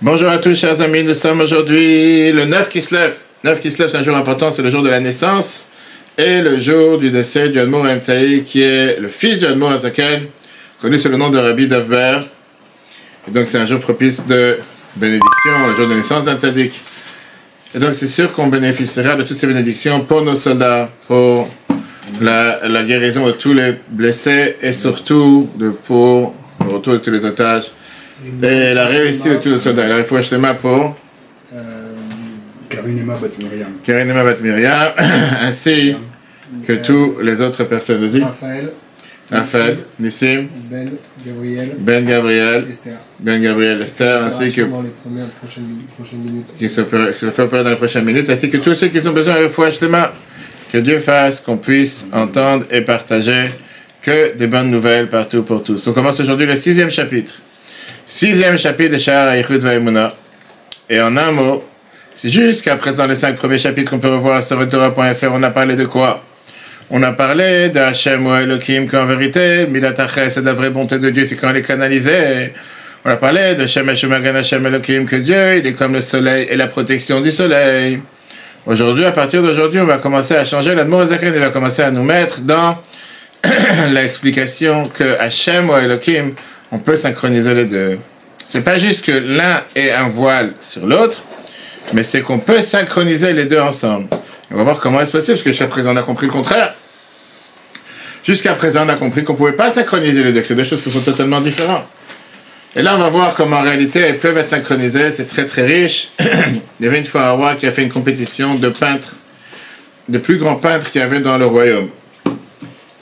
Bonjour à tous, chers amis. Nous sommes aujourd'hui le 9 Kislev. 9 Kislev, c'est un jour important, c'est le jour de la naissance et le jour du décès du Admour Emsaï, qui est le fils du Admour Azaken, connu sous le nom de Rabbi Dovber. Et donc, c'est un jour propice de bénédiction, le jour de naissance d'un tzaddik. Et donc, c'est sûr qu'on bénéficiera de toutes ces bénédictions pour nos soldats, pour la guérison de tous les blessés et surtout pour le retour de tous les otages. Et la réussite de tous les soldats. Il a réfléchi pour Karinema Bat Miriam, ainsi que tous les autres personnes. Vas-y. Raphaël, Nissim, Ben Gabriel, Esther, ainsi que qui se fait opérer dans les prochaines minutes, ainsi que tous ceux qui ont besoin de réfléchir que Dieu fasse qu'on puisse entendre et partager que des bonnes nouvelles partout pour tous. On commence aujourd'hui le 6e chapitre. 6e chapitre de Sha'ar HaYichud VaEmuna. Et en un mot, c'est jusqu'à présent les 5 premiers chapitres qu'on peut revoir sur Torah.fr. On a parlé de quoi? On a parlé de Hashem ou Elohim, qu'en vérité, Midat HaChesed, c'est la vraie bonté de Dieu, c'est quand elle est canalisée. On a parlé de Shemesh U'Magan Hashem Elohim, que Dieu, il est comme le soleil et la protection du soleil. Aujourd'hui, à partir d'aujourd'hui, on va commencer à changer. L'Admour Azaken, il va commencer à nous mettre dans l'explication que Hashem ou Elohim, on peut synchroniser les deux. C'est pas juste que l'un ait un voile sur l'autre, mais c'est qu'on peut synchroniser les deux ensemble. Et on va voir comment est-ce possible, parce que jusqu'à présent on a compris le contraire. Jusqu'à présent on a compris qu'on ne pouvait pas synchroniser les deux, que c'est deux choses qui sont totalement différentes. Et là on va voir comment en réalité elles peuvent être synchronisées, c'est très très riche. Il y avait une fois un roi qui a fait une compétition de peintres, de plus grands peintres qu'il y avait dans le royaume.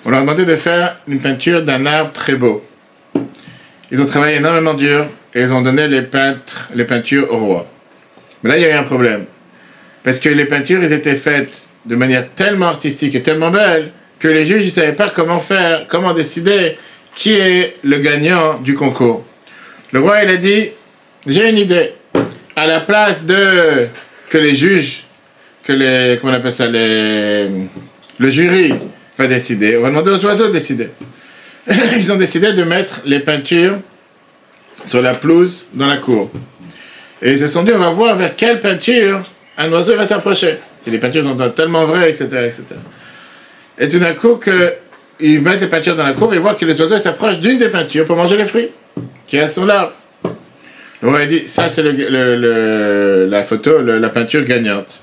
On leur a demandé de faire une peinture d'un arbre très beau. Ils ont travaillé énormément dur et ils ont donné les peintures au roi. Mais là, il y a eu un problème. Parce que les peintures, elles étaient faites de manière tellement artistique et tellement belle que les juges ne savaient pas comment faire, comment décider qui est le gagnant du concours. Le roi, il a dit, j'ai une idée. À la place de que les juges, comment on appelle ça, le jury va décider, on va demander aux oiseaux de décider. Ils ont décidé de mettre les peintures sur la pelouse dans la cour. Et ils se sont dit, on va voir vers quelle peinture un oiseau va s'approcher. Si les peintures sont tellement vraies, etc., etc. Et tout d'un coup, ils mettent les peintures dans la cour et ils voient que les oiseaux s'approchent d'une des peintures pour manger les fruits qui est à son arbre. Le roi a dit, ça c'est la photo, la peinture gagnante.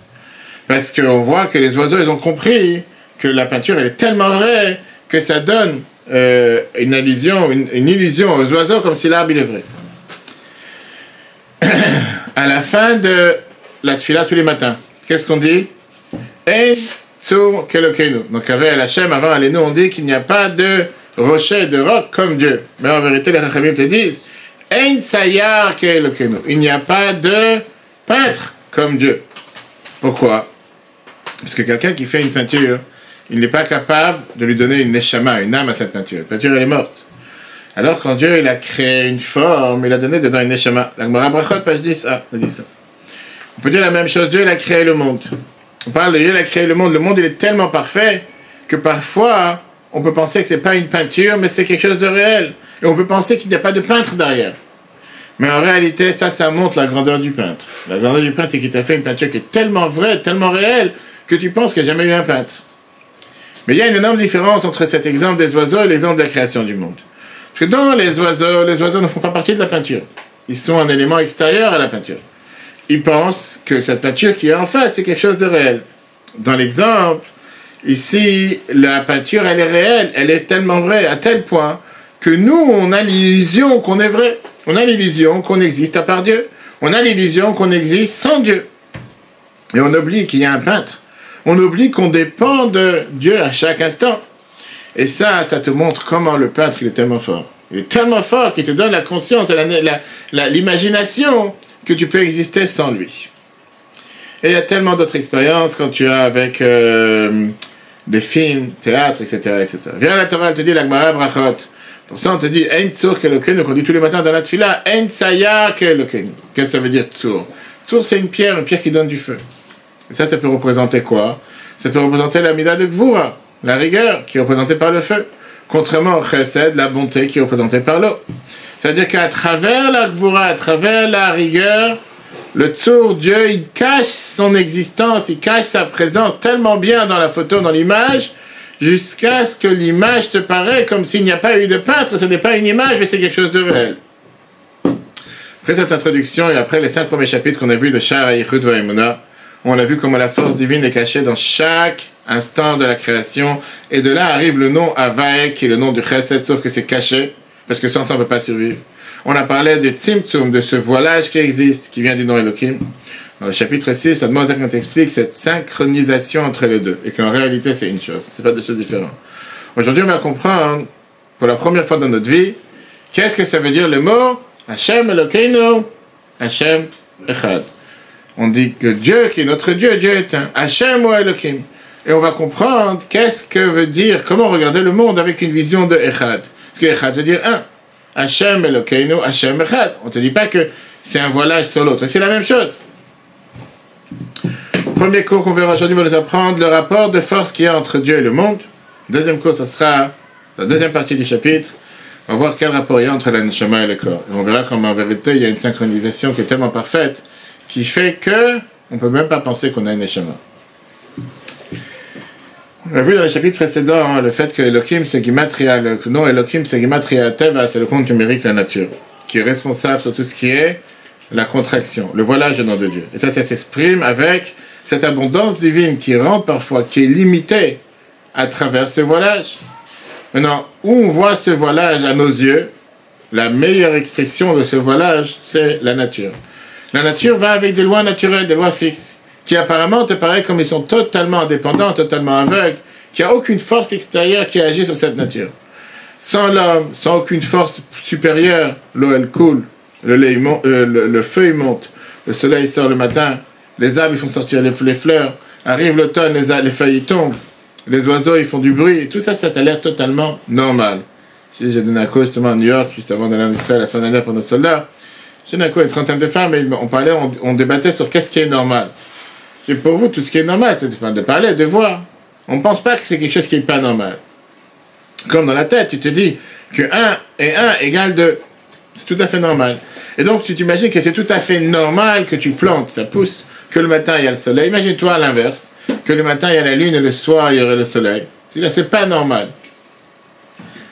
Parce qu'on voit que les oiseaux, ils ont compris que la peinture, elle est tellement vraie que ça donne une illusion aux oiseaux comme si l'arbre il est vrai. À la fin de la tfila tous les matins, qu'est-ce qu'on dit? Ein tzur kelokeinu. Donc avec Hachem, avant Alenu, on dit qu'il n'y a pas de rocher, de roc comme Dieu. Mais en vérité, les Chachamim te disent Ein sayar kelokeinu. Il n'y a pas de peintre comme Dieu. Pourquoi? Parce que quelqu'un qui fait une peinture, il n'est pas capable de lui donner une neshama, une âme à cette peinture. La peinture, elle est morte. Alors, quand Dieu il a créé une forme, il a donné dedans une neshama. La Gemara Brachot, page 10, dit ça. On peut dire la même chose, Dieu il a créé le monde. On parle de Dieu il a créé le monde. Le monde, il est tellement parfait que parfois, on peut penser que ce n'est pas une peinture, mais c'est quelque chose de réel. Et on peut penser qu'il n'y a pas de peintre derrière. Mais en réalité, ça montre la grandeur du peintre. La grandeur du peintre, c'est qu'il t'a fait une peinture qui est tellement vraie, tellement réelle, que tu penses qu'il n'y a jamais eu un peintre. Mais il y a une énorme différence entre cet exemple des oiseaux et l'exemple de la création du monde. Parce que dans les oiseaux ne font pas partie de la peinture. Ils sont un élément extérieur à la peinture. Ils pensent que cette peinture qui est en face, c'est quelque chose de réel. Dans l'exemple, ici, la peinture, elle est réelle, elle est tellement vraie, à tel point que nous, on a l'illusion qu'on est vrai. On a l'illusion qu'on existe à part Dieu. On a l'illusion qu'on existe sans Dieu. Et on oublie qu'il y a un peintre. On oublie qu'on dépend de Dieu à chaque instant. Et ça te montre comment le peintre, il est tellement fort. Il est tellement fort qu'il te donne la conscience et l'imagination que tu peux exister sans lui. Et il y a tellement d'autres expériences quand tu as avec des films, théâtre, etc., etc. Viens la Torah, elle te dit la Gemara Brachot. Pour ça, on te dit Ein tzur kelokeinu, qu'on dit tous les matins dans la tfila, Ein sayar kelokeinu. Qu'est-ce que ça veut dire tzur? Tzur, c'est une pierre qui donne du feu. Et ça peut représenter quoi? Ça peut représenter la mida de Gvura, la rigueur, qui est représentée par le feu. Contrairement au chesed, la bonté, qui est représentée par l'eau. C'est-à-dire qu'à travers la gvura, à travers la rigueur, le Tzour, Dieu, il cache son existence, il cache sa présence tellement bien dans la photo, dans l'image, jusqu'à ce que l'image te paraît comme s'il n'y a pas eu de peintre. Ce n'est pas une image, mais c'est quelque chose de réel. Après cette introduction, et après les 5 premiers chapitres qu'on a vus de Sha'ar HaYichud VaEmunah, on a vu comment la force divine est cachée dans chaque instant de la création, et de là arrive le nom Havai, qui est le nom du Chesed, sauf que c'est caché, parce que sans ça on ne peut pas survivre. On a parlé de Tzimtzum, de ce voilage qui existe, qui vient du nom Elohim. Dans le chapitre 6, la Moazak nous explique cette synchronisation entre les deux, et qu'en réalité c'est une chose, c'est pas deux choses différentes. Aujourd'hui on va comprendre, pour la première fois dans notre vie, qu'est-ce que ça veut dire le mot Hashem Elokeinu, Hashem Echad. On dit que Dieu, qui est notre Dieu, Dieu est un. Hashem ou Elohim. Et on va comprendre qu'est-ce que veut dire, comment regarder le monde avec une vision de Echad. Parce que Echad veut dire un. Hashem Elokeinu, Hashem Echad. On ne te dit pas que c'est un voilage sur l'autre. C'est la même chose. Premier cours qu'on verra aujourd'hui va nous apprendre le rapport de force qu'il y a entre Dieu et le monde. Deuxième cours, ça sera la deuxième partie du chapitre. On va voir quel rapport il y a entre la neshama et le corps. Et on verra comment en vérité il y a une synchronisation qui est tellement parfaite qui fait que on ne peut même pas penser qu'on a une neshama. On a vu dans le chapitre précédent le fait que Elohim c'est Gematria, le nom Elohim c'est Gematria Teva, c'est le compte numérique de la nature, qui est responsable sur tout ce qui est la contraction, le voilage du nom de Dieu. Et ça s'exprime avec cette abondance divine qui rentre parfois, qui est limitée à travers ce voilage. Maintenant, où on voit ce voilage à nos yeux, la meilleure expression de ce voilage, c'est la nature. La nature va avec des lois naturelles, des lois fixes, qui apparemment te paraît comme ils sont totalement indépendants, totalement aveugles, qu'il n'y a aucune force extérieure qui agit sur cette nature. Sans l'homme, sans aucune force supérieure, l'eau elle coule, le feu il monte, le soleil sort le matin, les arbres ils font sortir les fleurs, arrive l'automne, les feuilles tombent, les oiseaux ils font du bruit, et tout ça, ça t'a l'air totalement normal. J'ai donné un cours justement à New York, juste avant d'aller en Israël la semaine dernière pour nos soldats. J'ai donné un cours à une trentaine de femmes, et on débattait sur qu'est-ce qui est normal. Et pour vous, tout ce qui est normal, c'est de parler, de voir. On ne pense pas que c'est quelque chose qui n'est pas normal. Comme dans la tête, tu te dis que 1 et 1 égale 2. C'est tout à fait normal. Et donc, tu t'imagines que c'est tout à fait normal que tu plantes, ça pousse, que le matin, il y a le soleil. Imagine-toi à l'inverse, que le matin, il y a la lune et le soir, il y aurait le soleil. Tu dis là, c'est pas normal.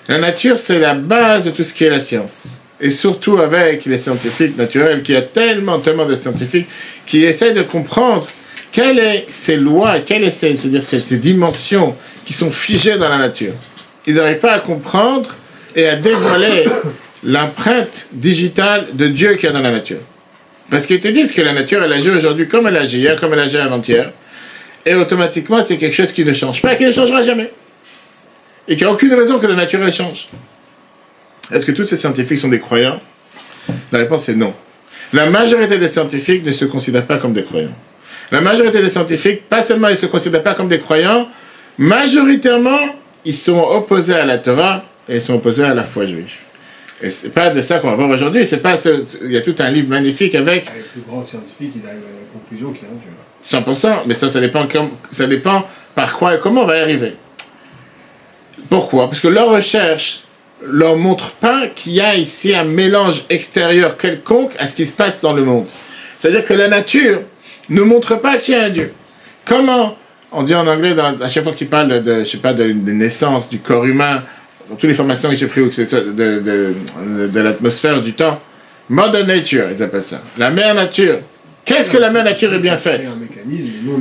La nature, c'est la base de tout ce qui est la science. Et surtout avec les scientifiques naturels, qu'il y a tellement de scientifiques qui essaient de comprendre quelles sont ces lois, c'est-à-dire ces dimensions qui sont figées dans la nature. Ils n'arrivent pas à comprendre et à dévoiler l'empreinte digitale de Dieu qu'il y a dans la nature. Parce qu'ils te disent que la nature, elle agit aujourd'hui comme elle agit hier, comme elle agit avant-hier. Et automatiquement, c'est quelque chose qui ne change pas, qui ne changera jamais. Et qu'il n'y a aucune raison que la nature, elle change. Est-ce que tous ces scientifiques sont des croyants? La réponse est non. La majorité des scientifiques ne se considèrent pas comme des croyants. La majorité des scientifiques, pas seulement ils ne se considèrent pas comme des croyants, majoritairement, ils sont opposés à la Torah et ils sont opposés à la foi juive. Et c'est pas de ça qu'on va voir aujourd'hui. Il y a tout un livre magnifique avec... Les plus grands scientifiques, ils arrivent à la conclusion qu'il y a un Dieu. 100%, mais ça dépend par quoi et comment on va y arriver. Pourquoi? Parce que leur recherche leur montre pas qu'il y a ici un mélange extérieur quelconque à ce qui se passe dans le monde. C'est-à-dire que la nature ne montre pas qu'il y a un Dieu. Comment, on dit en anglais, à chaque fois qu'il parle de naissance, du corps humain, dans toutes les formations que j'ai prises, de l'atmosphère, du temps, Mother Nature, ils appellent ça. La mère nature. Qu'est-ce que la mère nature est bien faite?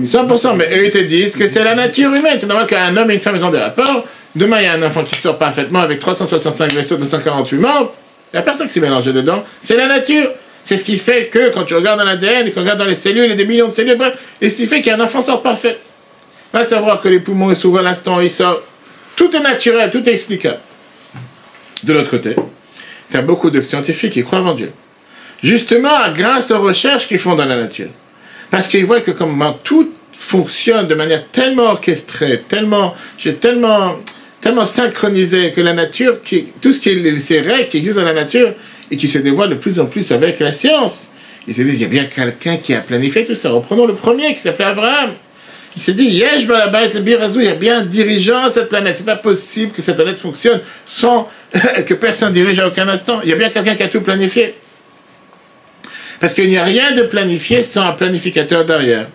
100%, mais eux ils te disent que c'est la nature humaine. C'est normal qu'un homme et une femme ils ont des rapports. Demain il y a un enfant qui sort parfaitement avec 365 vaisseaux, 248 membres. Il n'y a personne qui s'est mélangé dedans. C'est la nature. C'est ce qui fait que quand tu regardes dans l'ADN et qu'on regarde dans les cellules, il y a des millions de cellules, bref, et ce qui fait qu'un enfant sort parfait. Va savoir que les poumons ils s'ouvrent à l'instant, ils sortent. Tout est naturel, tout est explicable. De l'autre côté, tu as beaucoup de scientifiques qui croient en Dieu. Justement, grâce aux recherches qu'ils font dans la nature. Parce qu'ils voient que comment tout fonctionne de manière tellement orchestrée, tellement synchronisée, que la nature, tout ce qui est ces règles qui existent dans la nature, et qui se dévoilent de plus en plus avec la science. Ils se disent, il y a bien quelqu'un qui a planifié tout ça. Reprenons le premier qui s'appelait Abraham. Il s'est dit, Yesh Balabayit le Birazou, il y a bien un dirigeant à cette planète. C'est pas possible que cette planète fonctionne sans que personne dirige à aucun instant. Il y a bien quelqu'un qui a tout planifié. Parce qu'il n'y a rien de planifié sans un planificateur derrière.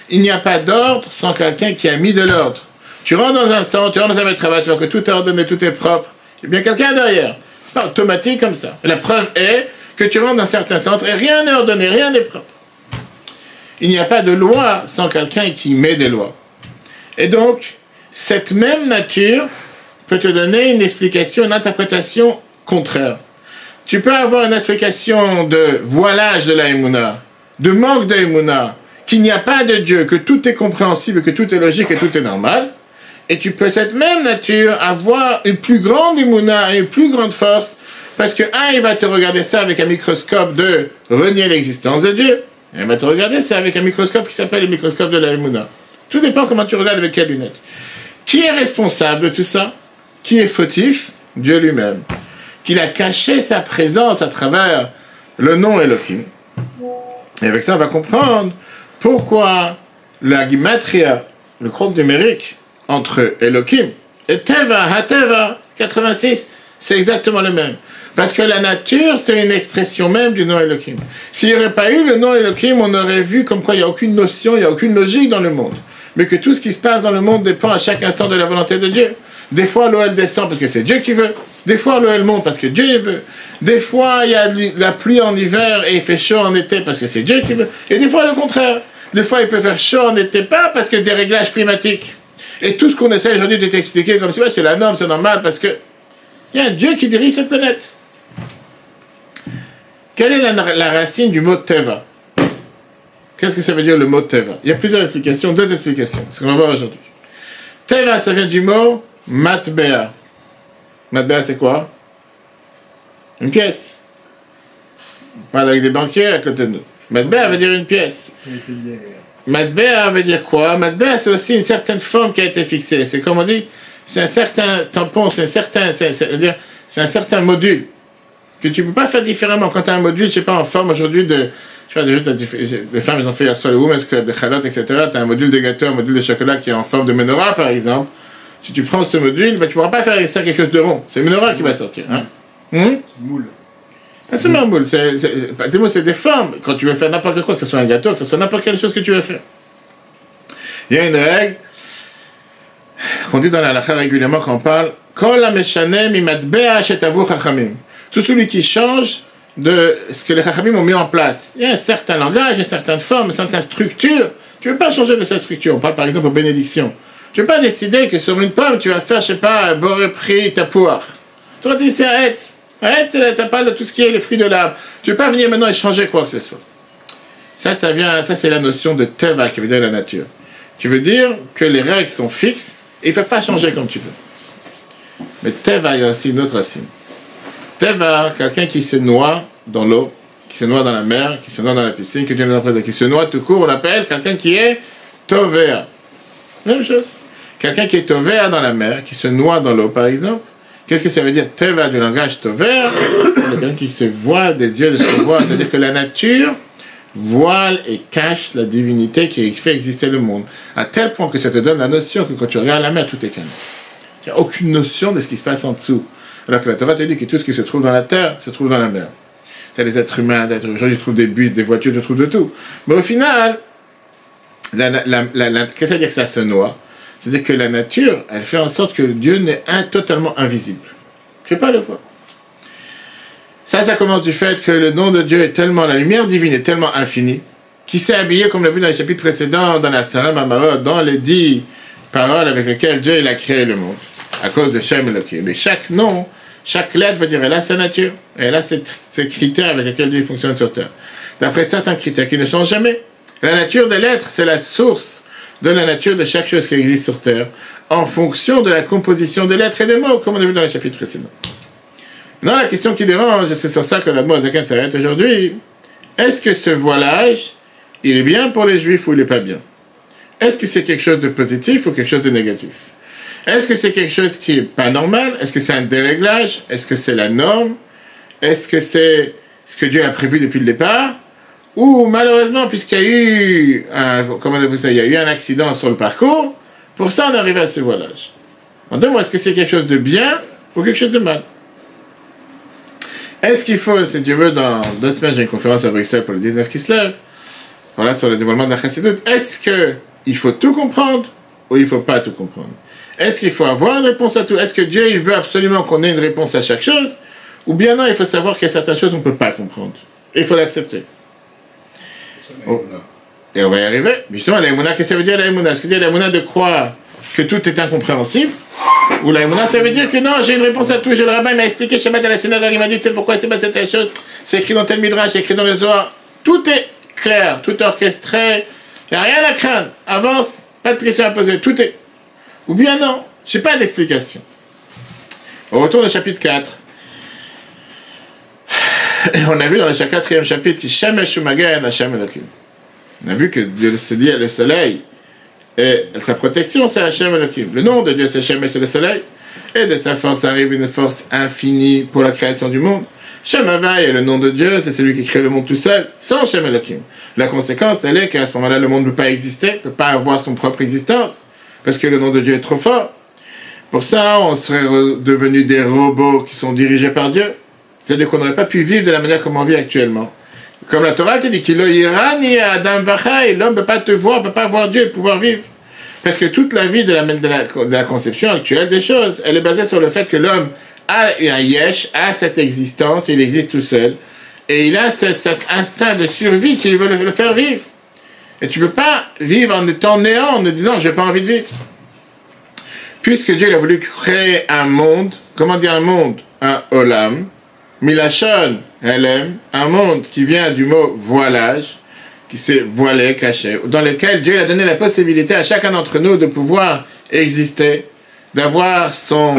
Il n'y a pas d'ordre sans quelqu'un qui a mis de l'ordre. Tu rentres dans un centre, tu rentres dans un travail, tu vois que tout est ordonné, tout est propre. Il y a bien quelqu'un derrière. C'est pas automatique comme ça. La preuve est que tu rentres dans certains centres et rien n'est ordonné, rien n'est propre. Il n'y a pas de loi sans quelqu'un qui met des lois. Et donc, cette même nature peut te donner une explication, une interprétation contraire. Tu peux avoir une explication de voilage de la Emouna, de manque de Emouna, qu'il n'y a pas de Dieu, que tout est compréhensible, que tout est logique et tout est normal. Et tu peux, cette même nature, avoir une plus grande Emouna et une plus grande force, parce que, il va te regarder ça avec un microscope de renier l'existence de Dieu. Elle va te regarder ça avec un microscope qui s'appelle le microscope de la Emouna. Tout dépend comment tu regardes avec quelles lunettes. Qui est responsable de tout ça? Qui est fautif? Dieu lui-même. Qu'il a caché sa présence à travers le nom Elohim. Et avec ça, on va comprendre pourquoi la Gematria, le compte numérique, entre Elohim et Teva, HaTeva, 86, c'est exactement le même. Parce que la nature, c'est une expression même du nom Elohim. S'il n'y aurait pas eu le nom Elohim, on aurait vu comme quoi il n'y a aucune notion, il n'y a aucune logique dans le monde. Mais que tout ce qui se passe dans le monde dépend à chaque instant de la volonté de Dieu. Des fois, l'eau, elle descend parce que c'est Dieu qui veut. Des fois, l'eau, elle monte parce que Dieu veut. Des fois, il y a la pluie en hiver et il fait chaud en été parce que c'est Dieu qui veut. Et des fois, le contraire. Des fois, il peut faire chaud en été, pas parce que des réglages climatiques. Et tout ce qu'on essaie aujourd'hui de t'expliquer comme si c'est la norme, c'est normal, parce que il y a un Dieu qui dirige cette planète. Quelle est la racine du mot Teva? Qu'est-ce que ça veut dire le mot Teva? Il y a plusieurs explications, deux explications, c'est ce qu'on va voir aujourd'hui. Teva, ça vient du mot Matbea. Matbea, c'est quoi? Une pièce. On parle avec des banquiers à côté de nous. Matbea veut dire une pièce. Matbea veut dire quoi? Matbea, c'est aussi une certaine forme qui a été fixée. C'est comme on dit, c'est un certain tampon, c'est un certain module que tu ne peux pas faire différemment. Quand tu as un module, je ne sais pas, en forme aujourd'hui de... Je sais pas, les femmes, elles ont fait hier soir le women's club, des chalotes, etc. Tu as un module de gâteau, un module de chocolat qui est en forme de menorah, par exemple. Si tu prends ce module, tu ne pourras pas faire avec ça quelque chose de rond. C'est le menorah qui va sortir. Hein? Moule. Pas seulement un moule, c'est des formes. Quand tu veux faire n'importe quoi, que ce soit un gâteau, que ce soit n'importe quelle chose que tu veux faire. Il y a une règle qu'on dit dans la halakha régulièrement quand on parle Kol ha-meshaneh mi-matbea shetavu chachamim. Tout celui qui change de ce que les chachamim ont mis en place. Il y a un certain langage, une certaine forme, une certaine structure. Tu ne veux pas changer de cette structure. On parle par exemple aux bénédictions. Tu ne veux pas décider que sur une pomme, tu vas faire, je ne sais pas, boré pri tapuach. Tu vas dire c'est arrête. Arrête, ça parle de tout ce qui est les fruits de l'arbre. Tu ne veux pas venir maintenant et changer quoi que ce soit. Ça c'est la notion de teva qui veut dire la nature. Qui veut dire que les règles sont fixes et ils ne peuvent pas changer comme tu veux. Mais teva, il y a aussi une autre racine. Teva, quelqu'un qui se noie dans l'eau, qui se noie dans la mer, qui se noie dans la piscine, qui se noie tout court, on l'appelle quelqu'un qui est tovea. Même chose. Quelqu'un qui est tovea dans la mer, qui se noie dans l'eau par exemple. Qu'est-ce que ça veut dire teva du langage tovea? Quelqu'un qui se voile des yeux de se voir, c'est-à-dire que la nature voile et cache la divinité qui fait exister le monde. À tel point que ça te donne la notion que quand tu regardes la mer, tout est calme. Tu n'as aucune notion de ce qui se passe en dessous. Alors que la Torah te dit que tout ce qui se trouve dans la terre se trouve dans la mer. C'est les êtres humains, aujourd'hui tu trouves des bus, des voitures, tu trouves de tout. Mais au final, qu'est-ce que ça veut dire que ça se noie? C'est-à-dire que la nature, elle fait en sorte que Dieu n'est totalement invisible. Tu ne peux pas le voir. Ça commence du fait que le nom de Dieu est tellement, la lumière divine est tellement infinie, qu'il s'est habillé, comme on l'a vu dans les chapitres précédents, dans la Sarah Mamarot, dans les 10 paroles avec lesquelles Dieu il a créé le monde, à cause de Shem Elohim. Mais chaque nom, chaque lettre veut dire, elle a sa nature, elle a ces critères avec lesquels Dieu fonctionne sur Terre. D'après certains critères qui ne changent jamais. La nature des lettres, c'est la source de la nature de chaque chose qui existe sur Terre, en fonction de la composition des lettres et des mots, comme on a vu dans les chapitres précédents. Non, la question qui dérange, c'est sur ça que la Moazakan s'arrête aujourd'hui. Est-ce que ce voilage, il est bien pour les Juifs ou il n'est pas bien? Est-ce que c'est quelque chose de positif ou quelque chose de négatif? Est-ce que c'est quelque chose qui n'est pas normal? Est-ce que c'est un déréglage? Est-ce que c'est la norme? Est-ce que c'est ce que Dieu a prévu depuis le départ? ou malheureusement, puisqu'il y a eu il y a eu un accident sur le parcours, pour ça on est arrivé à ce voilage. Demande-moi, est-ce que c'est quelque chose de bien ou quelque chose de mal? Est-ce qu'il faut, si Dieu veut, dans 2 semaines, j'ai une conférence à Bruxelles pour le 19 qui se lève, voilà, sur le développement de la chassidut, est-ce qu'il faut tout comprendre ou il ne faut pas tout comprendre? Est-ce qu'il faut avoir une réponse à tout? Est-ce que Dieu il veut absolument qu'on ait une réponse à chaque chose? Ou bien non, il faut savoir qu'il y a certaines choses qu'on ne peut pas comprendre. Et il faut l'accepter. Oh. Et on va y arriver. Justement, l'aïmouna, qu'est-ce que ça veut dire l'aïmouna? Est-ce que c'est l'aïmouna de croire que tout est incompréhensible? Ou l'aïmouna, ça veut dire que non, j'ai une réponse à tout. J'ai le rabbin m'a expliqué, Shabbat à la synagogue, il m'a dit, tu sais pourquoi c'est passé telle chose? C'est écrit dans tel midrash, c'est écrit dans le Zohar. Tout est clair, tout est orchestré. Il n'y a rien à craindre. Avance, pas de pression à poser. Tout est. Ou bien non, je n'ai pas d'explication. On retourne au chapitre 4. Et on a vu dans le 4e chapitre que Shemesh Umagen Hashem Elokim. On a vu que Dieu se dit le soleil et sa protection c'est Hashem Elokim. Le nom de Dieu c'est Shemesh, c'est le soleil. Et de sa force arrive une force infinie pour la création du monde. Shem Havai est le nom de Dieu, c'est celui qui crée le monde tout seul, sans Shem Elokim. La conséquence, elle est qu'à ce moment-là, le monde ne peut pas exister, ne peut pas avoir son propre existence, parce que le nom de Dieu est trop fort. Pour ça, on serait devenus des robots qui sont dirigés par Dieu. C'est-à-dire qu'on n'aurait pas pu vivre de la manière comme on vit actuellement. Comme la Torah te dit qu'il ni Adam Vachai, l'homme ne peut pas te voir, ne peut pas voir Dieu et pouvoir vivre. Parce que toute la vie de la conception actuelle des choses, elle est basée sur le fait que l'homme a un yesh, a cette existence, il existe tout seul, et il a cet instinct de survie qui veut le faire vivre. Et tu ne peux pas vivre en étant néant, en te disant « je n'ai pas envie de vivre ». Puisque Dieu il a voulu créer un monde, comment dire un monde? Un olam, Milachon, Elem, un monde qui vient du mot voilage, qui s'est voilé, caché, dans lequel Dieu a donné la possibilité à chacun d'entre nous de pouvoir exister, d'avoir son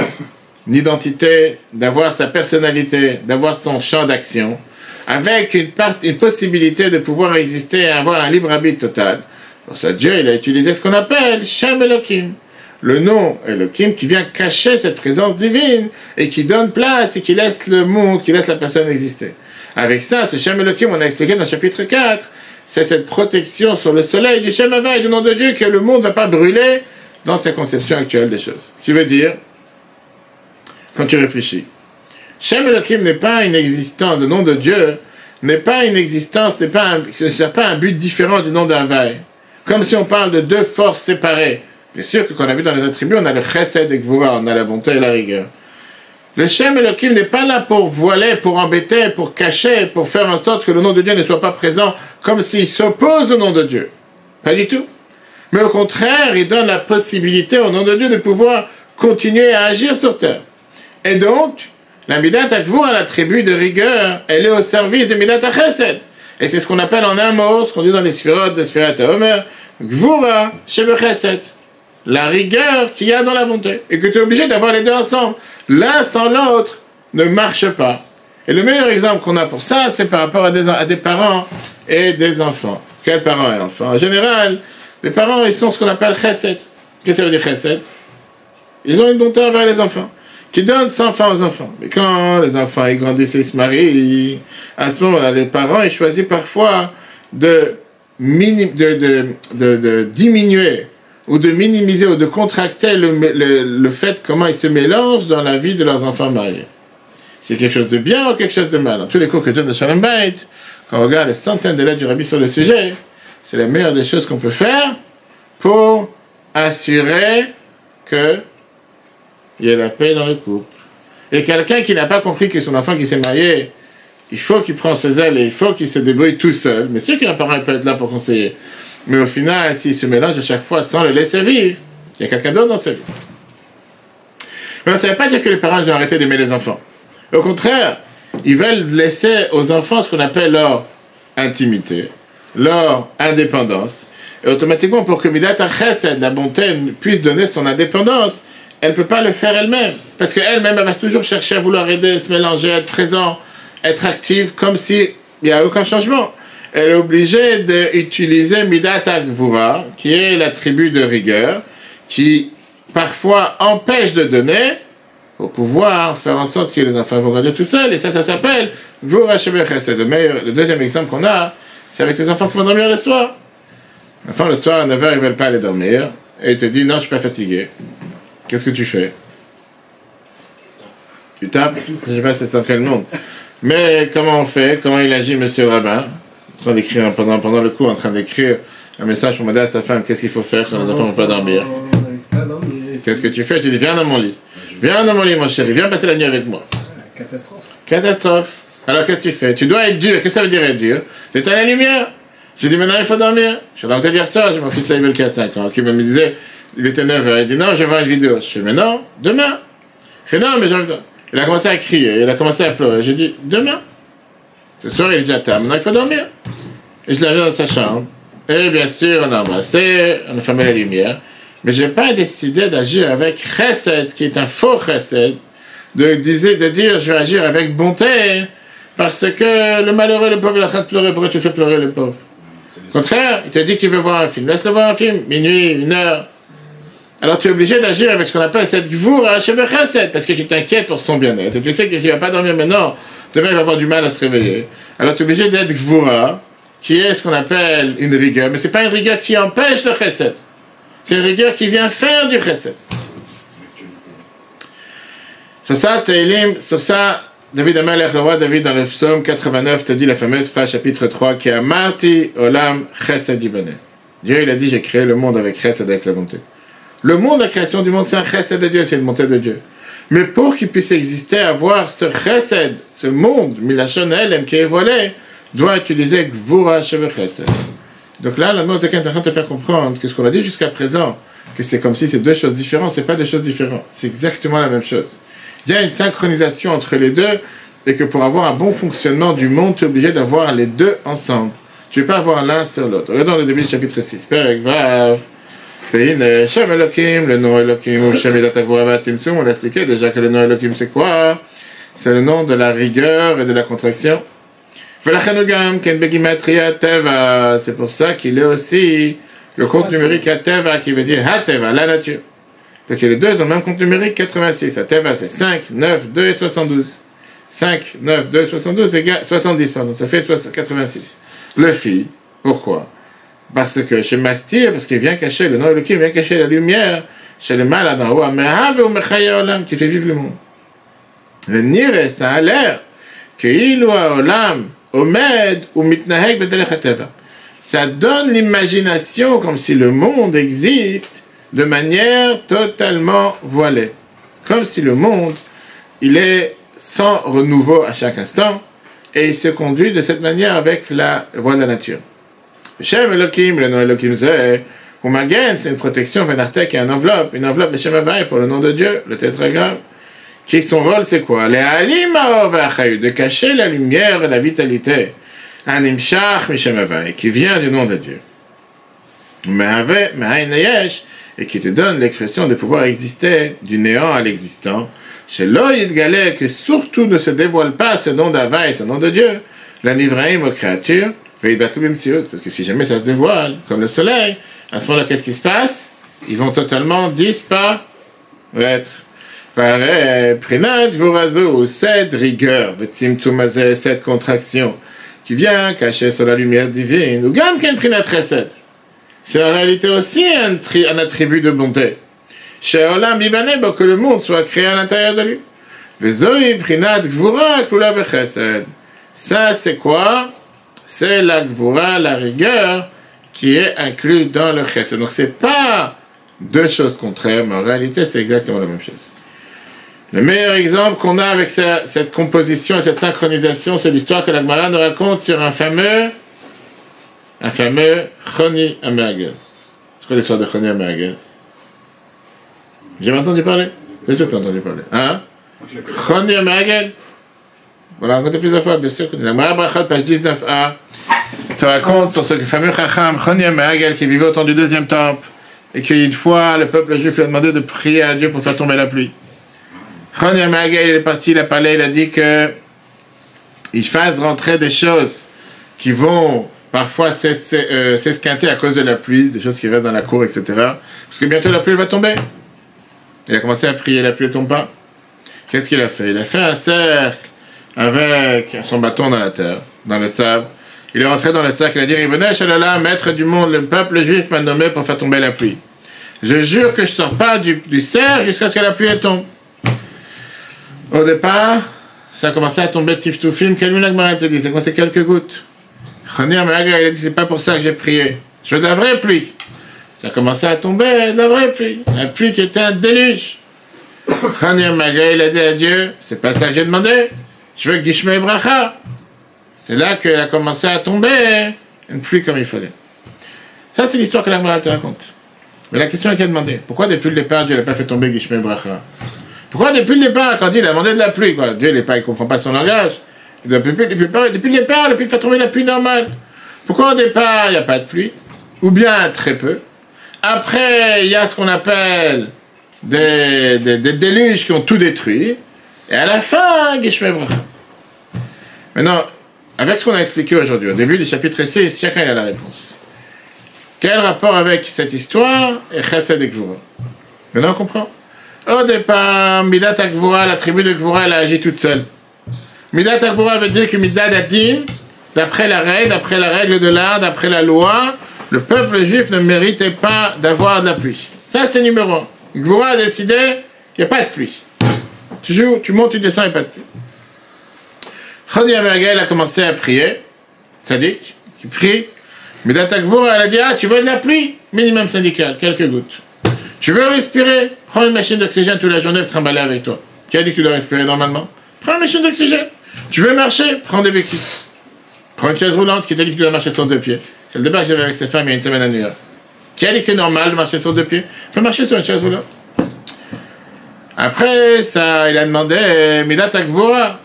identité, d'avoir sa personnalité, d'avoir son champ d'action, avec une possibilité de pouvoir exister et avoir un libre arbitre total. Pour ça, Dieu il a utilisé ce qu'on appelle Shem Elokim. Le nom Elohim qui vient cacher cette présence divine et qui donne place et qui laisse le monde, qui laisse la personne exister. Avec ça, ce Shem Elohim, on a expliqué dans le chapitre 4, c'est cette protection sur le soleil du Shem Havai, du nom de Dieu, que le monde ne va pas brûler dans sa conception actuelle des choses. Ce qui veut dire, quand tu réfléchis, Shem Elohim n'est pas une existence, le nom de Dieu n'est pas une existence, ce n'est pas un but différent du nom d'Havai. Comme si on parle de deux forces séparées. Bien sûr que quand on a vu dans les attributs, on a le chesed et gvura, on a la bonté et la rigueur. Le Shem Elohim n'est pas là pour voiler, pour embêter, pour cacher, pour faire en sorte que le nom de Dieu ne soit pas présent, comme s'il s'oppose au nom de Dieu. Pas du tout. Mais au contraire, il donne la possibilité au nom de Dieu de pouvoir continuer à agir sur terre. Et donc, la Midat HaGvura, l'attribut de rigueur, elle est au service de Midat HaChesed. Et c'est ce qu'on appelle en un mot, ce qu'on dit dans les Sphirot de Sfirat HaOmer, Gvura Shebechesed. La rigueur qu'il y a dans la bonté. Et que tu es obligé d'avoir les deux ensemble. L'un sans l'autre ne marche pas. Et le meilleur exemple qu'on a pour ça, c'est par rapport à des parents et des enfants. Quels parents et enfants? En général, les parents, ils sont ce qu'on appelle chesed. Qu'est-ce que ça veut dire chesed? Ils ont une bonté envers les enfants, qui donnent sans fin aux enfants. Mais quand les enfants ils grandissent et ils se marient, à ce moment-là, les parents, ils choisissent parfois de diminuer ou de minimiser ou de contracter le fait comment ils se mélangent dans la vie de leurs enfants mariés. C'est quelque chose de bien ou quelque chose de mal. Dans tous les cours que je donne de Shalom Bayit, quand on regarde les centaines de lettres du Rabbi sur le sujet, c'est la meilleure des choses qu'on peut faire pour assurer qu'il y ait la paix dans le couple. Et quelqu'un qui n'a pas compris que son enfant qui s'est marié, il faut qu'il prenne ses ailes et il faut qu'il se débrouille tout seul. Mais sûr qu'un parent peut être là pour conseiller. Mais au final, s'il se mélange à chaque fois sans le laisser vivre, il y a quelqu'un d'autre dans sa vie. Mais ça ne veut pas dire que les parents doivent arrêter d'aimer les enfants. Au contraire, ils veulent laisser aux enfants ce qu'on appelle leur intimité, leur indépendance. Et automatiquement, pour que Midat HaChesed, la bonté, puisse donner son indépendance, elle ne peut pas le faire elle-même. Parce qu'elle-même, elle va toujours chercher à vouloir aider, se mélanger, être présent, être active, comme s'il n'y a aucun changement. Elle est obligée d'utiliser Midat HaGvura, qui est l'attribut de rigueur, qui parfois empêche de donner, pour pouvoir faire en sorte que les enfants vont grandir tout seuls. Et ça s'appelle Gvura Shebechesed. Le deuxième exemple qu'on a, C'est avec les enfants qui vont dormir le soir. L'enfant, le soir, à 9h, ils ne veulent pas aller dormir. Et il te dit, non, je ne suis pas fatigué. Qu'est-ce que tu fais? Tu tapes? Je ne sais pas si c'est dans quel monde. Mais comment on fait? Comment il agit, monsieur le rabbin? En train d'écrire, pendant le cours, en train d'écrire un message pour demander à sa femme qu'est-ce qu'il faut faire quand les enfants ne vont pas dormir. Qu'est-ce que tu fais? Tu dis, viens dans mon lit. Viens dans mon lit, mon chéri. Viens passer la nuit avec moi. Catastrophe. Catastrophe. Alors, qu'est-ce que tu fais? Tu dois être dur. Qu'est-ce que ça veut dire être dur? C'est à la lumière. J'ai dit, maintenant, il faut dormir. Je suis rentré hier soir, j'ai mon fils là, il a 5 ans, qui me disait, il était 9h. Il dit, non, je vais voir une vidéo. Je fais, mais non, demain. Je fais, non, mais j'ai envie de... Il a commencé à crier, il a commencé à pleurer. J'ai dit, demain. Ce soir, il est déjà tard. Maintenant, il faut dormir. Et je l'ai amené dans sa chambre. Et bien sûr, on a embrassé, on a fermé la lumière. Mais je n'ai pas décidé d'agir avec chesed, ce qui est un faux chesed, de dire, je vais agir avec bonté, parce que le malheureux, le pauvre, il est en train de pleurer. Pourquoi tu fais pleurer le pauvre? Au contraire, il te dit qu'il veut voir un film. Laisse-le voir un film, minuit, 1h. Alors tu es obligé d'agir avec ce qu'on appelle cette gvoura shebe chesed, parce que tu t'inquiètes pour son bien-être. Et tu sais que s'il ne va pas dormir maintenant, demain il va avoir du mal à se réveiller. Alors tu es obligé d'être gvoura, qui est ce qu'on appelle une rigueur. Mais ce n'est pas une rigueur qui empêche le chesed. C'est une rigueur qui vient faire du chesed. Sur ça, Tehillim, sur ça, David Amalek, le roi David, dans le psaume 89, te dit la fameuse phrase, chapitre 3, qui est Amarti Olam Chesed Yibane. Dieu, il a dit, j'ai créé le monde avec chesed, avec la bonté. Le monde, la création du monde, c'est un chesed de Dieu, c'est une bonté de Dieu. Mais pour qu'il puisse exister, avoir ce chesed, ce monde, Milachon Elem, qui est volé, doit utiliser Gvura Shebe Chesed. Donc là, la Noël est en train de te faire comprendre que ce qu'on a dit jusqu'à présent, que c'est comme si c'est deux choses différentes, c'est pas deux choses différentes, c'est exactement la même chose. Il y a une synchronisation entre les deux, et que pour avoir un bon fonctionnement du monde, tu es obligé d'avoir les deux ensemble. Tu ne peux pas avoir l'un sur l'autre. Regardons le début du chapitre 6. Perek Vav. Shem Elohim, le nom Elohim, ou Shem Edat Agvura Tzimtzum, on l'a expliqué déjà que le nom Elohim c'est quoi? C'est le nom de la rigueur et de la contraction. Velachanugam, Ken Begimatria Teva. C'est pour ça qu'il est aussi le compte numérique à Teva, qui veut dire Ha-Teva, la nature. Donc les deux ont le même compte numérique, 86. À Teva, c'est 5, 9, 2 et 72. 5, 9, 2, 72 égale 70, pardon, ça fait 86. Le Phi, pourquoi? Parce que chez Mastir, parce qu'il vient cacher, le nom Elohim vient cacher la lumière, chez le malade en haut, qui fait vivre le monde. Le Nire, ça a l'air que Ilwa Olam, Omed, ou Mitnahek, Betelech ça donne l'imagination comme si le monde existe de manière totalement voilée. Comme si le monde, il est sans renouveau à chaque instant, et il se conduit de cette manière avec la voie de la nature. Shem Elohim, le nom Elohim Zeh, ou Magen, c'est une protection, Venartek et une enveloppe de Shem Havai pour le nom de Dieu, le tétragramme, qui son rôle c'est quoi? Les Alim Ha'ov, de cacher la lumière et la vitalité, un Imshach Mishem Havai, qui vient du nom de Dieu. Mehave, Mehain Neyesh, et qui te donne l'expression de pouvoir exister du néant à l'existant, chez l'Oïd Galé, que surtout ne se dévoile pas ce nom d'Havaï, ce nom de Dieu, l'Anivraïm aux créatures, parce que si jamais ça se dévoile, comme le soleil, à ce moment-là, qu'est-ce qui se passe? Ils vont totalement disparaître. Prinat Vorazo, cette rigueur, cette contraction, qui vient cacher sur la lumière divine, ou Gamken Prinat Chesed. C'est en réalité aussi un attribut de bonté. Chez Olam Bibanebo, que le monde soit créé à l'intérieur de lui. Vezoi Prinat Gvura Klula Bechesed. Ça, c'est quoi? C'est la Gvura, la rigueur, qui est inclue dans le Chesed. Donc, c'est pas deux choses contraires, mais en réalité, c'est exactement la même chose. Le meilleur exemple qu'on a avec cette composition et cette synchronisation, c'est l'histoire que la Gemara nous raconte sur un fameux Choni Amergel. C'est quoi l'histoire de Choni Amergel? J'ai entendu parler? Bien sûr que tu as entendu parler. Hein? Choni Amergel? On l'a raconté plusieurs fois, bien sûr. La Gemara Brachot, page 19a, te raconte sur ce fameux Chacham, Choni Amergel, qui vivait au temps du deuxième temple, et qu'une fois, le peuple juif lui a demandé de prier à Dieu pour faire tomber la pluie. Choni Amergel, il est parti, il a parlé, il a dit que il fasse rentrer des choses qui vont parfois s'esquinter à cause de la pluie, des choses qui restent dans la cour, etc. Parce que bientôt la pluie va tomber. Il a commencé à prier, la pluie ne tombe pas. Qu'est-ce qu'il a fait? Il a fait un cercle avec son bâton dans la terre, dans le sable. Il est rentré dans le cercle, il a dit, Ribbono shel olam, maître du monde, le peuple juif m'a nommé pour faire tomber la pluie. Je jure que je ne sors pas du cercle jusqu'à ce que la pluie tombe. Au départ, ça a commencé à tomber tiftoufim, quel Agmara te dit, c'est commencé quelques gouttes. Choni Amaga, il a dit, c'est pas pour ça que j'ai prié. Je veux de la vraie pluie. Ça a commencé à tomber, de la vraie pluie. La pluie qui était un déluge. Choni Amaga, il a dit à Dieu, c'est pas ça que j'ai demandé. Je veux Gishmei Bracha. C'est là qu'elle a commencé à tomber, une pluie comme il fallait. Ça, c'est l'histoire que l'Agmara te raconte. Mais la question est qu'elle a demandé, pourquoi depuis le départ, Dieu n'a pas fait tomber Gishmei Bracha? Pourquoi depuis le départ, quand il a demandé de la pluie, quoi? Dieu, il ne comprend pas son langage. Depuis le départ, il fait tomber la pluie normale. Pourquoi au départ, il n'y a pas de pluie? Ou bien très peu. Après, il y a ce qu'on appelle des déluges qui ont tout détruit. Et à la fin, Gishmei Bracha. Maintenant, avec ce qu'on a expliqué aujourd'hui, au début du chapitre 6, chacun a la réponse. Quel rapport avec cette histoire et Chesed et Gvura? Maintenant, on comprend. Au départ, Midat HaGvura, la tribu de Gvura, elle a agi toute seule. Midat HaGvura veut dire que Midat HaDin, d'après la règle de l'art, d'après la loi, le peuple juif ne méritait pas d'avoir de la pluie. Ça, c'est numéro 1. Gvura a décidé, il n'y a pas de pluie. Tu montes, tu descends, il n'y a pas de pluie. Choni Amaga, il a commencé à prier. Sadiq, qui prie. Midat HaGvura, elle a dit, tu veux de la pluie? Minimum syndical, quelques gouttes. Tu veux respirer? Prends une machine d'oxygène toute la journée et trimballer avec toi. Qui a dit que tu dois respirer normalement? Prends une machine d'oxygène. Tu veux marcher? Prends des béquilles. Prends une chaise roulante. Qui t'a dit que tu dois marcher sur 2 pieds? C'est le débat que j'avais avec ces femmes il y a une semaine à New York. Qui a dit que c'est normal de marcher sur 2 pieds? Tu peux marcher sur une chaise roulante. Après ça, il a demandé, Midat HaGvura,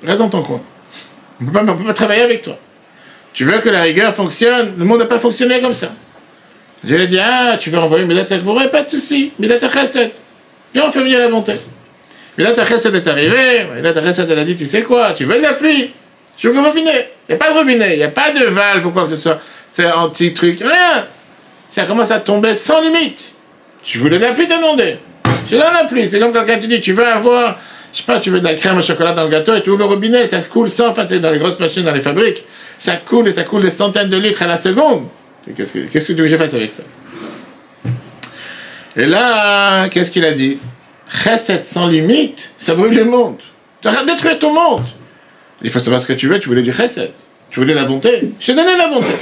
reste dans ton coin. On ne peut pas travailler avec toi. Tu veux que la rigueur fonctionne? Le monde n'a pas fonctionné comme ça. Dieu lui a dit, tu veux renvoyer Midat HaGvura? Pas de souci, Midat HaChesed. Viens, on fait venir la montée. Midat HaChesed est arrivé, Midat HaChesed, elle a dit, tu sais quoi, tu veux de la pluie? Je veux le robinet. Il n'y a pas de robinet, il n'y a pas de valve ou quoi que ce soit. C'est un petit truc, rien. Ça commence à tomber sans limite. Tu voulais de la pluie, t'as demandé. Je donne la pluie. C'est comme quelqu'un qui dit, tu veux avoir, je sais pas, tu veux de la crème au chocolat dans le gâteau et tu ouvres le robinet, ça se coule sans, enfin, dans les grosses machines, dans les fabriques. Ça coule et ça coule des centaines de litres à la seconde. Qu'est-ce que tu veux que je fasse avec ça? Et là, qu'est-ce qu'il a dit? Chesed sans limite, ça brûle le monde. Tu vas détruire ton monde. Il faut savoir ce que tu veux, tu voulais du chesed. Tu voulais la bonté. Je t'ai donné la bonté.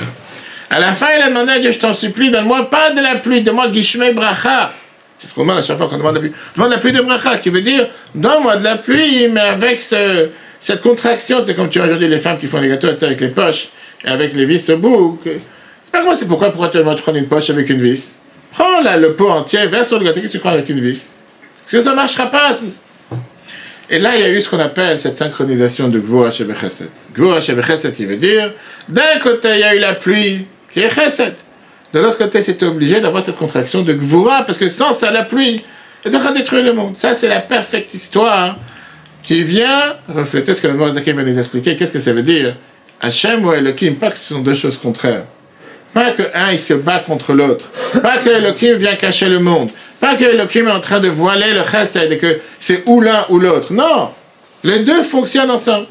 À la fin, il a demandé à Dieu, je t'en supplie, donne-moi pas de la pluie, donne-moi Gishmei Bracha. C'est ce qu'on demande à chaque fois qu'on demande la pluie. Demande la pluie de Bracha, qui veut dire, donne-moi de la pluie, mais avec cette contraction. C'est comme tu as aujourd'hui les femmes qui font les gâteaux avec les poches et avec les vis au bout. C'est pas comment c'est pourquoi tu vas prendre une poche avec une vis. Prends là, le pot entier, verse sur le gâteau, qu'est-ce que tu crois avec une vis? Parce que ça ne marchera pas. Et là, il y a eu ce qu'on appelle cette synchronisation de Gvura Shebe Chesed. Gvura Shebe Chesed qui veut dire, d'un côté, il y a eu la pluie, qui est Chesed. De l'autre côté, c'était obligé d'avoir cette contraction de Gvura, parce que sans ça, la pluie, elle devra détruire le monde. Ça, c'est la parfaite histoire qui vient refléter ce que le Morazaki va nous expliquer. Qu'est-ce que ça veut dire? Hachem ou Elohim, pas que ce sont deux choses contraires. Pas que un, il se bat contre l'autre. Pas que Elohim vient cacher le monde. Pas que Elohim est en train de voiler le chesed et que c'est ou l'un ou l'autre. Non! Les deux fonctionnent ensemble.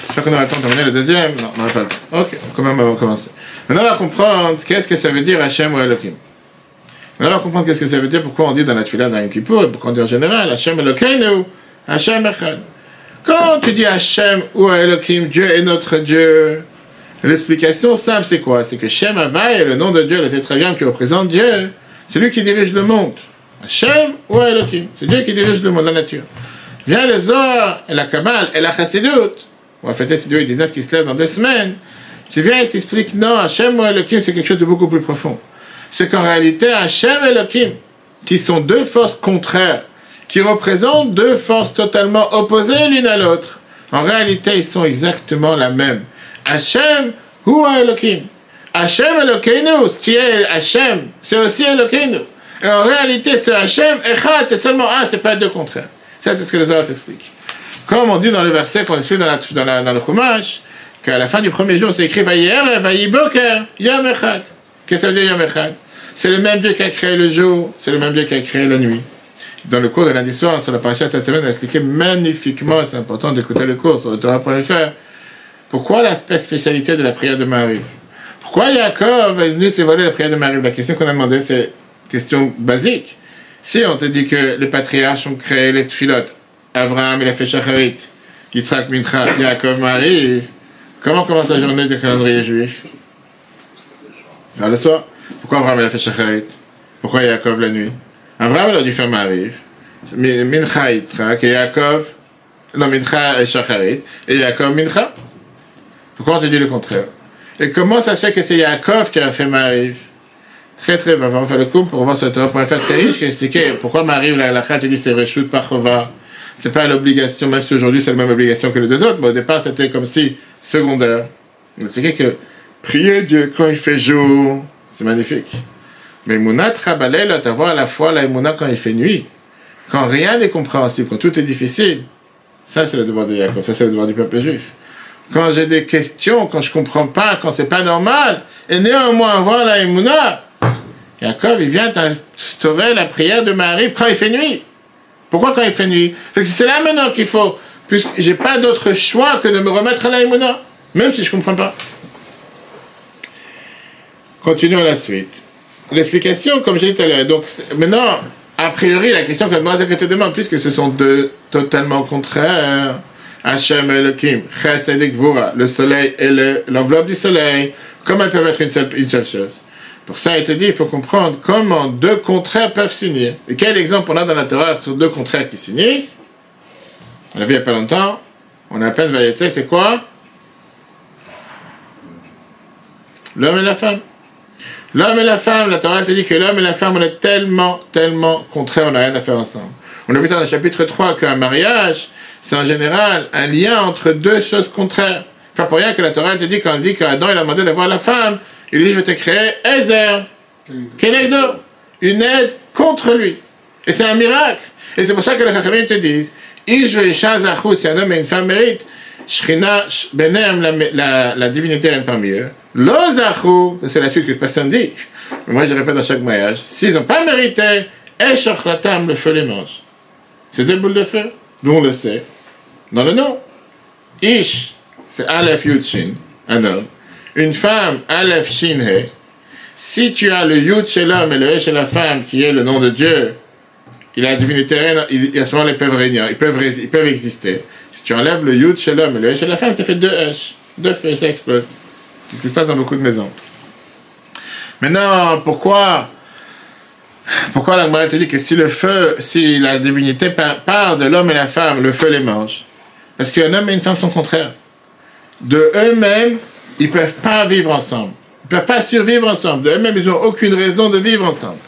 Je crois qu'on aura le temps de terminer le deuxième. Non, on n'aura pas le temps. Ok, quand même, on va commencer. Maintenant, on va comprendre qu'est-ce que ça veut dire Hachem ou Elohim. Maintenant, on va comprendre qu'est-ce que ça veut dire, pourquoi on dit dans la Tefila, dans Yom Kippour, et pourquoi on dit en général Hachem Elokeinu, Hachem Echad. Quand tu dis Hachem ou Elohim, Dieu est notre Dieu, l'explication simple, c'est quoi? C'est que Shem Havai, le nom de Dieu, le tétragramme qui représente Dieu, c'est lui qui dirige le monde. Hachem ou Elohim, c'est Dieu qui dirige le monde, la nature. Vient le Zohar, et la Kabbale, et la Chassidut. On va fêter ces 2 et 19 qui se lèvent dans 2 semaines. Tu viens et t'expliques, non, Hachem ou Elohim, c'est quelque chose de beaucoup plus profond. C'est qu'en réalité, Hachem et Elohim, qui sont 2 forces contraires, qui représentent 2 forces totalement opposées l'une à l'autre, en réalité, ils sont exactement la même. Hachem ou Elohim. Hachem Elokeinu, ce qui est Hachem, c'est aussi Elokeinu. Et en réalité, ce Hachem, Echad, c'est seulement un, c'est pas 2 contraires. Ça, c'est ce que le Zohar t'explique. Comme on dit dans le verset qu'on explique dans le Chumash, qu'à la fin du premier jour, c'est écrit Vayer, Vayiboker, Yom Echad. Qu'est-ce que ça veut dire Yom Echad? C'est le même Dieu qui a créé le jour, c'est le même Dieu qui a créé la nuit. Dans le cours de lundi soir, sur la paracha cette semaine, on a expliqué magnifiquement, c'est important d'écouter le cours sur le Torah.fr, pourquoi la spécialité de la prière de Marie? Pourquoi Yaakov est venu s'évoler la prière de Marie? La question qu'on a demandé, c'est une question basique. Si on te dit que les patriarches ont créé les tfilotes, Abraham il a fait Shacharit, Yitzhak Mincha, Yaakov Marie, comment commence la journée du calendrier juif? Vers le soir. Pourquoi Abraham il a fait Shacharit? Pourquoi Yaakov la nuit? Abraham il a dû faire Marie, Mincha Yitzhak, et Yaakov, non Mincha et Shacharit, et Yaakov Mincha. Pourquoi on te dit le contraire? Et comment ça se fait que c'est Yaakov qui a fait Marie? Très très bien, on va faire le coup pour voir ce Torah.fr très riche qui expliquait pourquoi Marie, la halakha te dit c'est Reshut Pachova. C'est pas l'obligation, même si aujourd'hui c'est la même obligation que les deux autres, mais au départ c'était comme si secondaire. On expliquait que prier Dieu quand il fait jour, c'est magnifique. Mais Mouna Trabalel, avoir à la fois la Mouna quand il fait nuit, quand rien n'est compréhensible, quand tout est difficile, ça c'est le devoir de Yaakov, ça c'est le devoir du peuple juif. Quand j'ai des questions, quand je comprends pas, quand c'est pas normal, et néanmoins avoir la Emouna, Yaakov, il vient instaurer la prière de Marie quand il fait nuit. Pourquoi quand il fait nuit? Parce que c'est là maintenant qu'il faut, puisque j'ai pas d'autre choix que de me remettre à la Emouna, même si je comprends pas. Continuons à la suite. L'explication, comme j'ai dit tout à l'heure, donc maintenant, a priori, la question que la Moazek te demande, puisque ce sont deux totalement contraires, Hachem et Elohim, Chesed et Gvura, le soleil et l'enveloppe du soleil, comment elles peuvent être une seule chose? Pour ça, il te dit, il faut comprendre comment deux contraires peuvent s'unir. Et quel exemple on a dans la Torah sur deux contraires qui s'unissent? On l'a vu il n'y a pas longtemps. On appelle Vayetze, c'est quoi? L'homme et la femme. L'homme et la femme, la Torah te dit que l'homme et la femme, on est tellement contraires, on n'a rien à faire ensemble. On a vu ça dans le chapitre 3, qu'un mariage, c'est en général un lien entre deux choses contraires. Pas pour rien que la Torah te dit, quand elle dit qu'Adam il a demandé d'avoir la femme, il lui dit, je vais te créer Ezer, Kenegdo, une aide contre lui. Et c'est un miracle. Et c'est pour ça que les Chachamim te disent, Ish ve'isha zachou, si un homme et une femme méritent, Shrina benem, la divinité règne parmi eux. Lo zachou, c'est la suite que personne dit. Mais moi je répète à chaque mariage, s'ils n'ont pas mérité, Eshochlatam, le feu les mange. C'est deux boules de feu, nous on le sait. Dans le nom. Ish, c'est Aleph Yud Shin, un homme. Une femme, Aleph Shin He. Si tu as le Yud chez l'homme et le He chez la femme, qui est le nom de Dieu, il a la divinité reine, à ce moment ils peuvent régner, ils peuvent exister. Si tu enlèves le Yud chez l'homme et le He chez la femme, ça fait deux H. Deux feux, ça explose. C'est ce qui se passe dans beaucoup de maisons. Maintenant, pourquoi la Gemara te dit que si la divinité part de l'homme et la femme, le feu les mange? Parce qu'un homme et une femme sont contraires. De eux-mêmes, ils ne peuvent pas vivre ensemble. Ils ne peuvent pas survivre ensemble. De eux-mêmes, ils n'ont aucune raison de vivre ensemble.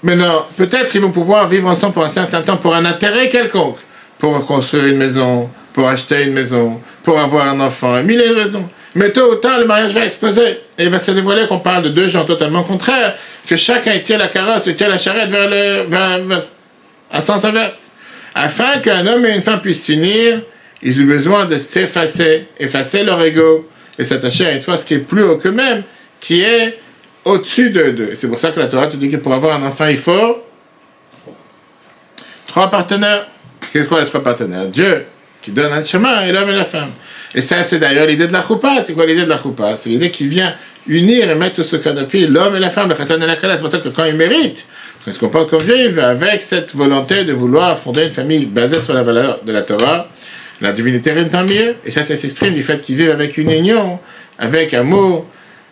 Maintenant, peut-être ils vont pouvoir vivre ensemble pour un certain temps, pour un intérêt quelconque. Pour construire une maison, pour acheter une maison, pour avoir un enfant, mille raisons. Mais tôt ou tard, le mariage va exploser. Et il va se dévoiler qu'on parle de deux gens totalement contraires, que chacun tient la carrosse ou tient la charrette à sens inverse. Afin qu'un homme et une femme puissent s'unir, ils ont besoin de s'effacer, effacer leur ego, et s'attacher à une force qui est plus haut qu'eux-mêmes, qui est au-dessus d'eux. Et c'est pour ça que la Torah te dit que pour avoir un enfant, il faut 3 partenaires. Qu'est-ce quoi les 3 partenaires? Dieu, qui donne un chemin, et l'homme et la femme. Et ça, c'est d'ailleurs l'idée de la choupa. C'est quoi l'idée de la choupa? C'est l'idée qui vient unir et mettre sur ce canopé l'homme et la femme, le khatan et la kala. C'est pour ça que quand ils méritent, quand ils se comportent comme Dieu, il va avec cette volonté de vouloir fonder une famille basée sur la valeur de la Torah, la divinité règne parmi eux. Et ça s'exprime du fait qu'ils vivent avec une union, avec amour.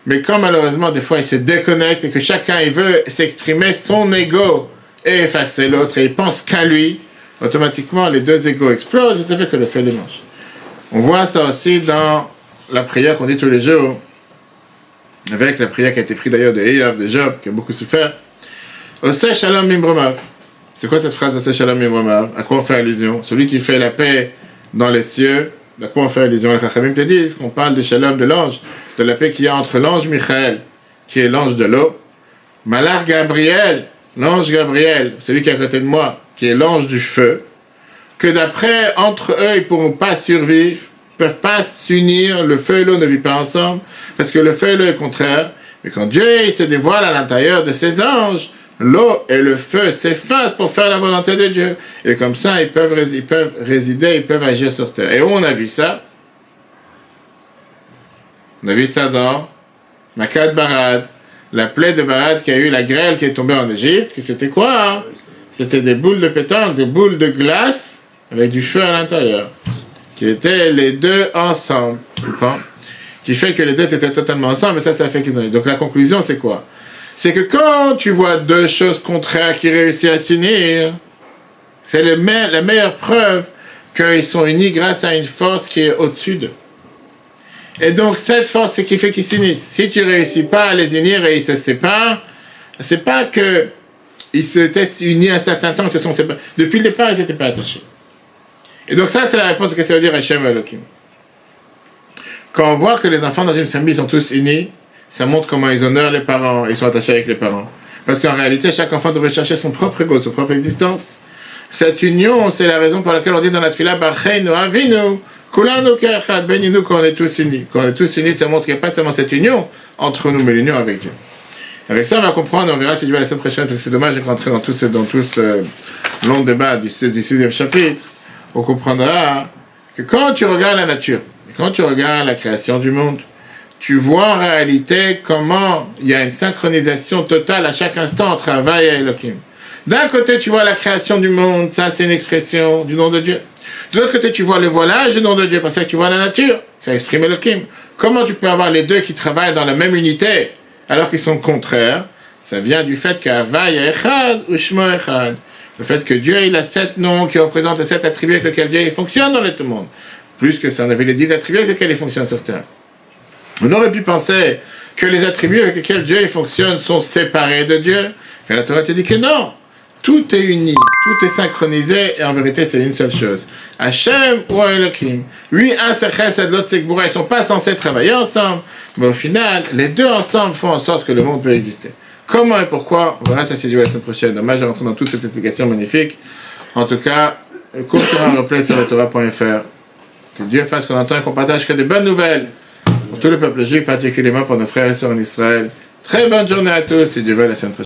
Mais quand malheureusement, des fois, ils se déconnectent et que chacun il veut s'exprimer son ego et effacer l'autre et il pense qu'à lui, automatiquement, les deux égos explosent et ça fait que le feu les mange. On voit ça aussi dans la prière qu'on dit tous les jours, avec la prière qui a été prise d'ailleurs de Eyav, de Job, qui a beaucoup souffert. Oseh Shalom Mimromav. C'est quoi cette phrase Oseh Shalom Mimromav? À quoi on fait allusion? Celui qui fait la paix dans les cieux, à quoi on fait allusion? Les Chachamim te disent qu'on parle de Shalom de l'ange, de la paix qu'il y a entre l'ange Michael, qui est l'ange de l'eau, Malach Gabriel, l'ange Gabriel, celui qui est à côté de moi, qui est l'ange du feu, que d'après, entre eux, ils ne pourront pas survivre, ils ne peuvent pas s'unir, le feu et l'eau ne vivent pas ensemble, parce que le feu et l'eau est contraire. Mais quand Dieu il se dévoile à l'intérieur de ses anges, l'eau et le feu s'effacent pour faire la volonté de Dieu. Et comme ça, ils peuvent résider, ils peuvent agir sur terre. Et où on a vu ça? On a vu ça dans Makat Barad, la plaie de Barad qui a eu la grêle qui est tombée en Égypte. C'était quoi hein? C'était des boules de pétanque, des boules de glace avec du feu à l'intérieur, qui étaient les deux ensemble. Tu comprends? Qui fait que les deux étaient totalement ensemble, et ça fait qu'ils ont eu. Donc la conclusion, c'est quoi? C'est que quand tu vois deux choses contraires qui réussissent à s'unir, c'est la meilleure preuve qu'ils sont unis grâce à une force qui est au-dessus d'eux. Et donc cette force, c'est qui fait qu'ils s'unissent. Si tu ne réussis pas à les unir et ils se séparent, c'est pas que ils s'étaient unis un certain temps, ils se sont séparés. Depuis le départ, ils n'étaient pas attachés. Et donc ça, c'est la réponse que ça veut dire Hashem Elohim. Quand on voit que les enfants dans une famille sont tous unis, ça montre comment ils honorent les parents, ils sont attachés avec les parents. Parce qu'en réalité, chaque enfant devrait chercher son propre ego, sa propre existence. Cette union, c'est la raison pour laquelle on dit dans la tefila, Bacheinu Avinu, Kulanu Ke'echad, bénis-nous quand on est tous unis. Quand on est tous unis, ça montre qu'il n'y a pas seulement cette union entre nous, mais l'union avec Dieu. Avec ça, on va comprendre, on verra si Dieu va la semaine prochaine, parce que c'est dommage de rentrer dans tout ce long débat du 6e chapitre. On comprendra que quand tu regardes la nature, quand tu regardes la création du monde, tu vois en réalité comment il y a une synchronisation totale à chaque instant entre Hava et Elohim. D'un côté, tu vois la création du monde, ça c'est une expression du nom de Dieu. De l'autre côté, tu vois le voilage du nom de Dieu, parce que tu vois la nature, ça exprime Elohim. Comment tu peux avoir les deux qui travaillent dans la même unité alors qu'ils sont contraires? Ça vient du fait qu'Hava Echad ou Shmo Echad. Le fait que Dieu il a 7 noms qui représentent les 7 attributs avec lesquels Dieu il fonctionne dans le monde. Plus que ça, on avait les 10 attributs avec lesquels il fonctionne sur Terre. On aurait pu penser que les attributs avec lesquels Dieu il fonctionne sont séparés de Dieu. Mais la Torah te dit que non. Tout est uni, tout est synchronisé, et en vérité, c'est une seule chose. Hashem ou Elohim. Lui, un c'est Chesed, l'autre c'est Gvura. Ils ne sont pas censés travailler ensemble, mais au final, les deux ensemble font en sorte que le monde peut exister. Comment et pourquoi? On verra ça c'est Dieu la semaine prochaine. Dommage de rentrer dans toute cette explication magnifique. En tout cas, le cours sera en replay sur Torah.fr. Que Dieu fasse qu'on entende et qu'on partage que des bonnes nouvelles pour tout le peuple juif, particulièrement pour nos frères et sœurs en Israël. Très bonne journée à tous et Dieu veut la semaine prochaine.